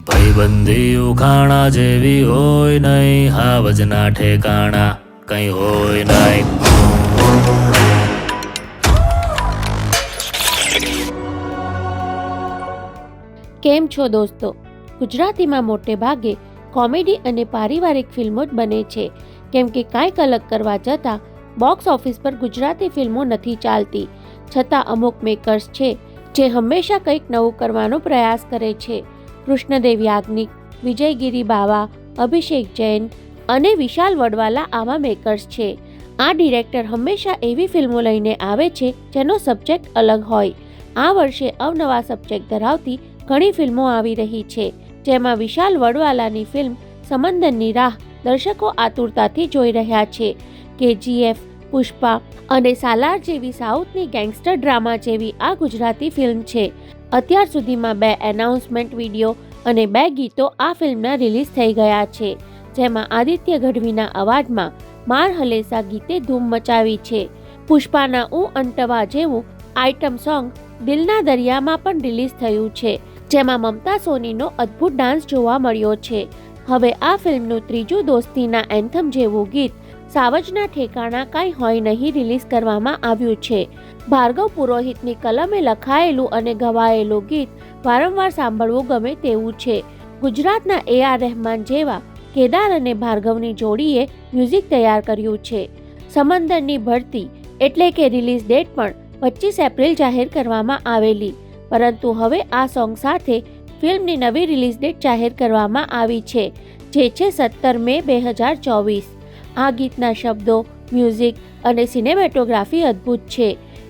ભાઈબંધી ઉખાણા જેવી હોય નહીં, હાવજના ઠેકાણા કઈ હોય નહીં. કેમ છો દોસ્તો? ગુજરાતીમાં મોટે ભાગે કોમેડી અને પારિવારિક ફિલ્મો જ બને છે, કેમ કે કાંઈક અલગ કરવા જતાં બોક્સ ઓફિસ પર ગુજરાતી ફિલ્મો નથી ચાલતી. છતાં અમુક મેકર્સ છે જે હંમેશા કંઈક નવું કરવાનો પ્રયાસ કરે છે. કૃષ્ણદેવ યાજ્ઞિક, વિજયગીરી બાવા, અભિષેક જૈન અને વિશાલ વડવાલા આવા મેકર્સ છે. આ ડિરેક્ટર હંમેશા એવી ફિલ્મો લઈને આવે છે જેનો સબ્જેક્ટ અલગ હોય. આ વર્ષે અવનવા સબ્જેક્ટ ધરાવતી ઘણી ફિલ્મો આવી રહી છે, જેમાં વિશાલ વડવાલાની ફિલ્મ સમંદરની રાહ દર્શકો આતુરતાથી જોઈ રહ્યા છે. KGF, પુષ્પા અને સાલાર જેવી સાઉથની ગેંગસ્ટર ડ્રામા જેવી આ ગુજરાતી ફિલ્મ છે. અત્યાર સુધીમાં 2 એનાઉન્સમેન્ટ વિડીયો અને 2 ગીતો આ ફિલ્મના રિલીઝ થઈ ગયા છે, જેમાં આદિત્ય ગઢવીના અવાજમાં માર હલેસા ગીતે ધૂમ મચાવી છે. પુષ્પાના ઉ અંટવા જેવું આઇટમ સોંગ દિલના દરિયામાં પણ રિલીઝ થયું છે, જેમાં મમતા સોનીનો અદ્ભુત ડાન્સ જોવા મળ્યો છે. હવે આ ફિલ્મનું ત્રીજું દોસ્તીના એન્થમ જેવું ગીત સાવજના ઠેકાણા કાંઈ હોય નહીં રિલીઝ કરવામાં આવ્યું છે. ભાર્ગવ પુરોહિતની કલમે લખાયેલું અને ગવાયેલું ગીત વારંવાર સાંભળવું ગમે તેવું છે. ગુજરાતના AR રહેમાન જેવા કેદાર અને ભાર્ગવની જોડીએ મ્યુઝિક તૈયાર કર્યું છે. સમંદરની ભરતી એટલે કે રિલીઝ ડેટ પણ 25 એપ્રિલ જાહેર કરવામાં આવેલી, પરંતુ હવે આ સોંગ સાથે ફિલ્મની નવી રિલીઝ ડેટ જાહેર કરવામાં આવી છે, જે છે 17 મે 2024. આ ગીતના શબ્દો, મ્યુઝિક અને સિનેમેટોગ્રાફી અદ્ભુત છે.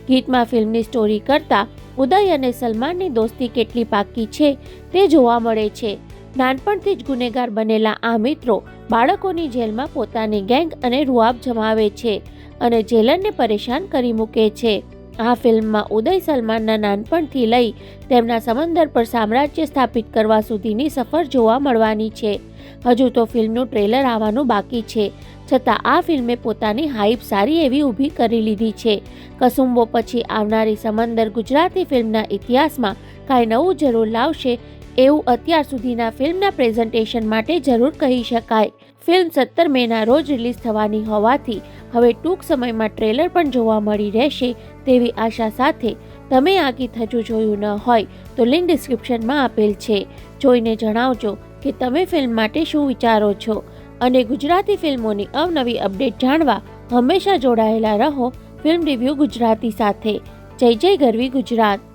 ગીતમાં ફિલ્મની સ્ટોરી કરતાં ઉદય અને સલમાનની દોસ્તી કેટલી પાકી છે તે જોવા મળે છે. નાનપણથી જ ગુનેગાર બનેલા આ મિત્રો બાળકોની જેલમાં પોતાની ગેંગ અને રૂઆબ જમાવે છે અને જેલરને પરેશાન કરી મૂકે છે. આ ફિલ્મમાં ઉદય સલમાનના નાનપણથી લઈ તેમના સમંદર પર સામ્રાજ્ય સ્થાપિત કરવા સુધીની સફર જોવા મળવાની છે. હજુ તો ફિલ્મનું ટ્રેલર આવવાનું બાકી છે, છતાં આ ફિલ્મે પોતાની હાઇપ સારી એવી ઊભી કરી લીધી છે. કસુંબો પછી આવનારી સમંદર ગુજરાતી ફિલ્મના ઇતિહાસમાં કાંઈ નવું જરૂર લાવશે એવું અત્યાર સુધીના ફિલ્મના પ્રેઝન્ટેશન માટે જરૂર કહી શકાય. ફિલ્મ 17 મેના રોજ રિલીઝ થવાની હોવાથી હવે ટૂંક સમયમાં ટ્રેલર પણ જોવા મળી રહેશે તેવી આશા સાથે તમે આ ગીત હજુ જોયું ન હોય તો લિંક ડિસ્ક્રિપ્શનમાં આપેલ છે. જોઈને જણાવજો કે તમે ફિલ્મ માટે શું વિચારો છો, અને ગુજરાતી ફિલ્મોની અવનવી અપડેટ જાણવા હંમેશા જોડાયેલા રહો ફિલ્મ રિવ્યૂ ગુજરાતી સાથે. જય જય ગરવી ગુજરાત.